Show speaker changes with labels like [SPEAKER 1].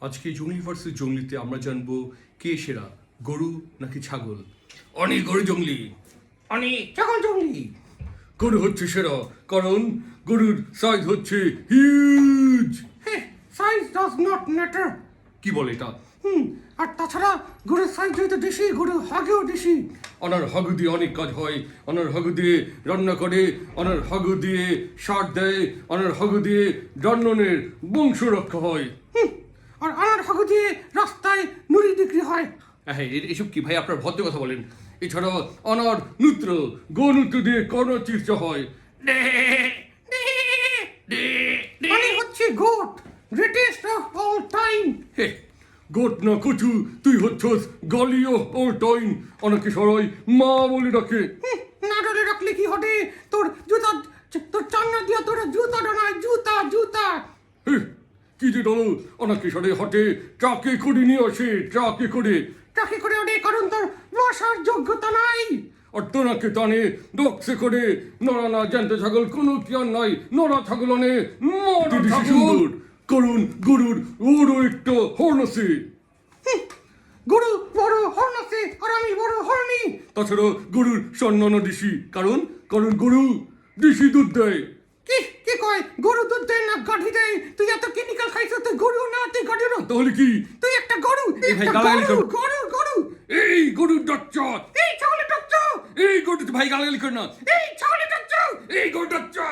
[SPEAKER 1] আজকে জঙ্গলি ভার্সেস জঙ্গলিতে আমরা জানবো কে সেরা, গরু নাকি ছাগল। অনেক গরু জঙ্গলি, অনেক ছাগল জঙ্গলি। গরু হচ্ছে সেরা, কারণ গরুর সাইজ হচ্ছে huge.
[SPEAKER 2] Size does not matter.
[SPEAKER 1] কি বলে এটা?
[SPEAKER 2] আর তাছাড়া গরুর সাইজ যেহেতু বেশি, গরু হাগেও বেশি।
[SPEAKER 1] ওনার হাগু দিয়ে অনেক কাজ হয়। ওনার হাগু দিয়ে রান্না করে, ওনার হাগু দিয়ে সার দেয়, ওনার হাগু দিয়ে রান্ননের বংশ রক্ষা হয়।
[SPEAKER 2] আর আনার হাগু দিয়ে রাস্তায় নুড়ি বিক্রি হয়।
[SPEAKER 1] হ্যাঁ, এসব কি ভাই, আপনার ভদ্র কথা বলেন। এছাড়াও অনার নূত্র, গোমূত্র দিয়ে কর্ণচিকিৎসা হয়।
[SPEAKER 2] মানে হচ্ছে GOAT, greatest of all time.
[SPEAKER 1] Hey, GOAT না কচু, তুই হচ্ছস গালিও অল টাইম। অনেকে সবাই মা বলে ডাকে।
[SPEAKER 2] না ধরে রাখলে কি হবে? তোর জুতা, তোর চান্না দিয়া তোর জুতা ডানায় জুতা জুতা।
[SPEAKER 1] হে, কি যে ডলো, অনেকে সরে হটে ট্রাকে করে নিয়ে আসে, ট্রাকে করে।
[SPEAKER 2] তাকে করে ওঠে কারণ তোর বসার যোগ্যতা নাই।
[SPEAKER 1] আর তোনাকে টানে ডক্সে করে। নড়া না জ্যান্ত ছাগল কোনো কি আর নাই, নড়া ছাগল আনে মরা ছাগল। কারণ গরুর ওরও একটা হর্ন আছে।
[SPEAKER 2] গরু বড় হর্ন আছে আর আমি বড় হর্নি।
[SPEAKER 1] তাছাড়া গরুর সন্ন্যান্য দিশি, কারণ কারণ গরু দিশি দুধ দেয়।
[SPEAKER 2] কি কি কয়? গরু দুধ দেয় না গাড়ি দেয়? তুই এত কেমিক্যাল খাইছ, তুই গরু না, তুই গাড়ি না।
[SPEAKER 1] তাহলে কি?
[SPEAKER 2] তুই একটা গরু,
[SPEAKER 1] এই ভাই,
[SPEAKER 2] একটা
[SPEAKER 1] গালাগালি
[SPEAKER 2] গরু,
[SPEAKER 1] করো।
[SPEAKER 2] গরু গরু।
[SPEAKER 1] এই গরুর ডাচ্চা,
[SPEAKER 2] এই ছাগলের বাচ্চা,
[SPEAKER 1] এই গরু, ভাই গালাগালি কর না।
[SPEAKER 2] এই ছাগলের বাচ্চা।
[SPEAKER 1] এই গরুর ডাচ্চা।